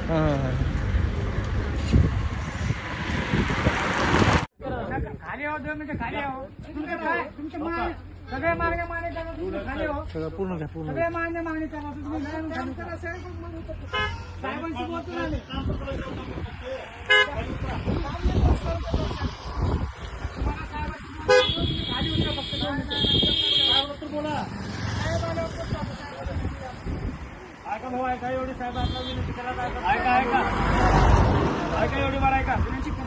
खाली आहो म्हणजे खाली आहो. तुमच्या सगळे मागण्या मागणी करा. तुम्ही खाली हो. सगळं पूर्ण घ्या पूर्ण. सगळे मागणी करा. तुम्ही साहेबांशी बोलून आले. खाली उतरा फक्त. बोला ऐका भाऊ, ऐका एवढी साहेब आपला विनंती करा. ऐका ऐका ऐका एवढी बार ऐका. विनंती करा.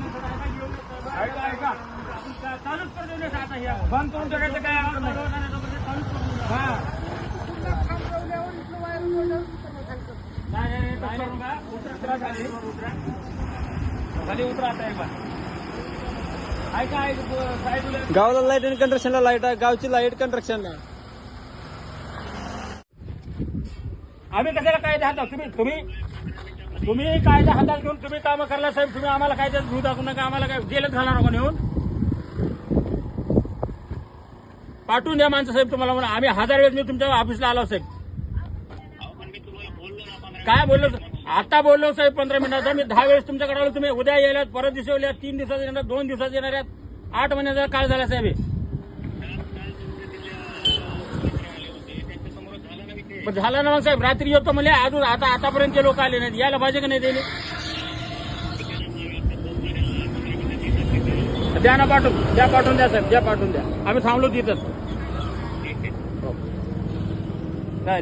ऐका ऐका चालूच कर देऊ. आता हे बंद करून टाकायचं काय अर्थ नाही. चालूच करून उतरा खाली. खाली उतरा आता एक बार. ऐका ऐका साहेब. गावाला लाईट आणि कंस्ट्रक्शनला लाईट आहे. गावची लाईट कंस्ट्रक्शनला. आम्ही कशाला कायदा हातात. तुम्ही कायदा हातात घेऊन तुम्ही कामं करला साहेब. तुम्ही आम्हाला कायद्यात घेऊ दाखवू नका. आम्हाला काय जेलत घालणार नका नेऊन. पाठवून द्या माणसं साहेब तुम्हाला. म्हणून आम्ही 1000 वेळेस मी तुमच्या ऑफिसला आलो साहेब. काय बोललो आता बोललो साहेब 15 मिनिटाचा. मी 10 वेळेस तुमच्याकडे आलो. तुम्ही उद्या यायला, परत दिवशी येणार, 3 दिवसात येणार, 2 दिवसात येणार आहेत. 8 महिन्याचा काळ झाला साहेब. झालं ना मग साहेब. रात्री येतो म्हणजे अजून आतापर्यंत लोक आले नाहीत. यायला पाहिजे का नाही दिले. द्या ना पाठवून द्या. पाठवून द्या साहेब. द्या पाठवून द्या. आम्ही थांबलो तिथंच. काय